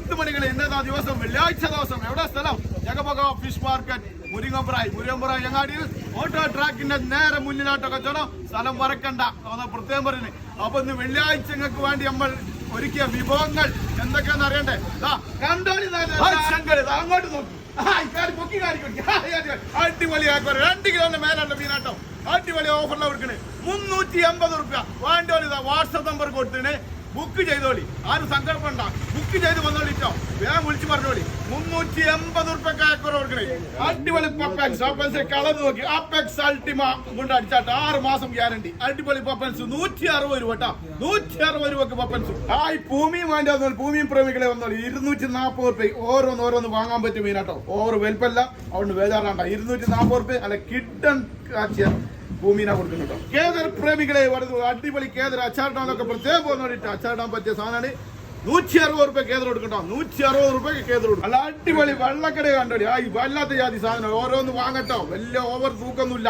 മുത്തുമണികളെ ഇന്നത്തെ ദിവസം വെള്ളിയാഴ്ച ദിവസം എവിടെ സ്ഥലം ജഗബഗ ഫിഷ് മാർക്കറ്റ് മുരിങ്ങമ്പ്രായി ഞങ്ങാടിയിൽ ഓട്ടോ ട്രാക്കിന്റെ നേരെ മുന്നിലാട്ടോ കച്ചവടം. സ്ഥലം മറക്കണ്ട, പ്രത്യേകം പറഞ്ഞു. അപ്പൊ ഇന്ന് വെള്ളിയാഴ്ച നിങ്ങൾക്ക് വേണ്ടി നമ്മൾ ഒരുക്കിയ വിഭവങ്ങൾ എന്തൊക്കെയാന്ന് അറിയണ്ടേ? കണ്ടോളി അങ്ങോട്ട് നോക്കി അടിപൊളി 2 കിലോന്റെ മേലുള്ള മീനാട്ടോ. അടിപൊളി ഓഫറിലാണ് കൊടുക്കണേ. 380 റുപ്യ. വേണ്ടോളി വാട്സപ്പ് നമ്പർ കൊടുത്തിട്ട് ബുക്ക് ചെയ്തോളി. ആരും സങ്കല്പണ്ട, ബുക്ക് ചെയ്ത് വന്നോളിട്ടോ. വേഗം വിളിച്ചു പറഞ്ഞോളി. 380 റുപ്യക്ക് അയക്കുറ കൊടുക്കണേ. അടിപൊളി പപ്പൻസ് കളർ നോക്കി അപ്പെക്സ് അൾട്ടിമ കൊണ്ട് അടിച്ചാട്ടോ. 6 മാസം ഗ്യാരണ്ടി. അടിപൊളി പപ്പൻസ് 160 രൂപ കേട്ടോ. 160 രൂപക്ക് പപ്പൻസ്. ഈ ഭൂമിയും വേണ്ടി വന്നോളി. ഭൂമിയും പ്രേമികളെ വന്നോളി. 240 റുപ്യ ഓരോന്ന് വാങ്ങാൻ പറ്റും മീനാട്ടോ. ഓവർ വലുപ്പല്ല, അതുകൊണ്ട് ബേജാറാണ്ട. 240 റുപ്യ അല്ല കിഡൻ കാച്ചിയ ഭൂമിനെ കൊടുക്കുന്നുണ്ടോ. കേദർ പ്രേമികളെ അടിപൊളി കേദർ അച്ചാറിടാനൊക്കെ പ്രത്യേകം പോകുന്നോണ്ടിട്ട് അച്ചാറിടാൻ പറ്റിയ സാധനമാണ്. 160 റുപ്യ കേദർ കൊടുക്കട്ടോ. 160 റുപ്യക്ക് കേദർ കൊടുക്കും. അല്ല അടിപൊളി വെള്ളക്കട കണ്ടോടി. വല്ലാത്ത ജാതി സാധനം. ഓരോന്ന് വാങ്ങട്ടോ. വലിയ ഓവർ തൂക്കൊന്നുമില്ല.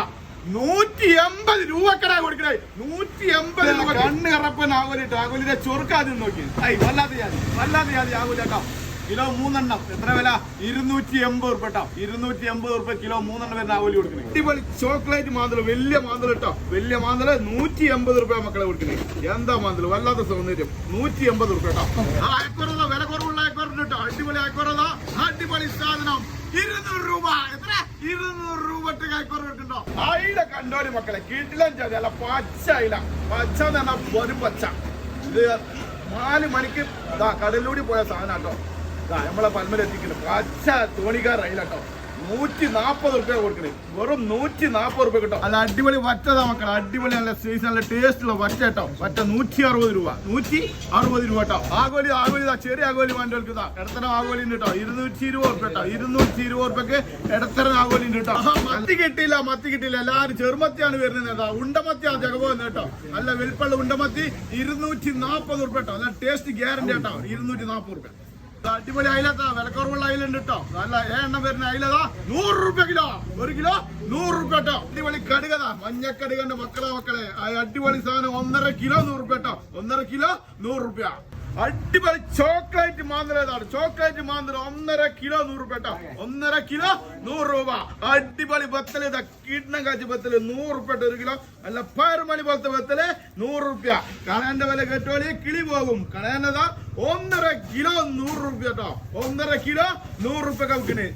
180 രൂപക്കട കൊടുക്കണേ. 180 രൂപ. കണ്ണ് കറപ്പൻ ആകുലിട്ട് ആകുലിന്റെ ചൊറുക്കാദ്യം നോക്കി. വല്ലാത്ത ജാതി ആകുലട്ടോ. കിലോ 3 എണ്ണം എത്ര വില? 280 റുപ്യ കേട്ടോ. 280 റുപ്യ കിലോ 3 എണ്ണം വരുന്ന ആവലി കൊടുക്കുന്നത്. അടിപൊളി ചോക്ലേറ്റ് മാന്തള്, വലിയ മാന്തള് കേട്ടോ. വലിയ മാന്തള് 180 റുപ്യ മക്കളെ കൊടുക്കണേ. എന്താ മാന്തള്, വല്ലാത്ത സൗന്ദര്യം. 180 റുപ്യ കേട്ടോ. അയക്കുറത വില കുറവുള്ള അയക്കുറ കേട്ടോ. അടിപൊളി അയക്കുറത. അടിപൊളി സാധനം 200 രൂപ. എത്ര? 200 രൂപ അയക്കുറ കിട്ടുണ്ടോ. അയില കണ്ടോടി മക്കളെ. കിട്ടിലും ചതി അല്ല, പച്ച അയില. പച്ച എന്ന് പറഞ്ഞാൽ ഒരു പച്ച. ഇത് 4 മണിക്ക് കടലിലൂടെ പോയ സാധനം കേട്ടോ. നമ്മളെ പൽമലെത്തിക്കുന്നു. പച്ച തോണിക്കാർ അയിലട്ടോ. 140 റുപ്യ കൊടുക്കണേ. വെറും 140 റുപ്യ കിട്ടും. അല്ല അടിപൊളി വറ്റതാ മക്കളെ. അടിപൊളി നല്ല സൈസ് നല്ല ടേസ്റ്റ് ഉള്ള വറ്റ കേട്ടോ. വറ്റ 160 രൂപ. 160 രൂപ കേട്ടോ. ആഗോലി ചെറിയ ആഗോലി വേണ്ടി വെക്കുന്നതാ. ഇടത്തരം ആഗോലി ഉണ്ട് കേട്ടോ. 220 റുപ്യ കേട്ടോ. 220 റുപ്യക്ക് ഇടത്തരം ആഗോലി ഉണ്ട് കേട്ടോ. മത്തി കിട്ടിയില്ല. എല്ലാവരും ചെറുമത്തിയാണ് വരുന്നത്. ഉണ്ടമത്തിയാണ് ജഗബോന്ന് കേട്ടോ. നല്ല വെളുപ്പുള്ള ഉണ്ടമത്തി 240 റുപ്യ കേട്ടോ. നല്ല ടേസ്റ്റ് ഗ്യാരണ്ടി കേട്ടോ. 240 റുപ്യ. അടിപൊളി അയിലത്താ. വിലക്കുറവുള്ള അയിലുണ്ട് കേട്ടോ. നല്ല എണ്ണം വരുന്ന അയിലതാ 100 റുപ്യ കിലോ. 1 കിലോ 100 റുപ്യ കേട്ടോ. അടിപൊളി കടുകതാ. മഞ്ഞക്കടുകന്റെ മക്കളെ അടിപൊളി സാധനം 1.5 കിലോ 100 റുപ്യ കേട്ടോ. 1.5 കിലോ 100 റുപ്യ. അടിപൊളി ചോക്ലേറ്റ് മാന്തള. ചോക്ലേറ്റ് മാന്തള 1.5 കിലോ 100 റുപ്യ കേട്ടോ. 1.5 കിലോ 100 രൂപ. അടിപൊളി ബത്തല് കിണ്ണം കാച്ചി ബത്തല് 100 റുപ്യ 1 കിലോ. അല്ല പയറുമണി പോലത്തെ ബത്തല് 100 റുപ്യ. കണയന്റെ വില കേട്ടോളി കിളി പോകും. കണയന്നതാ 1.5 കിലോ 100 റുപ്യ കേട്ടോ. 1.5 കിലോ 100 റുപ്യ കണക്കിന്.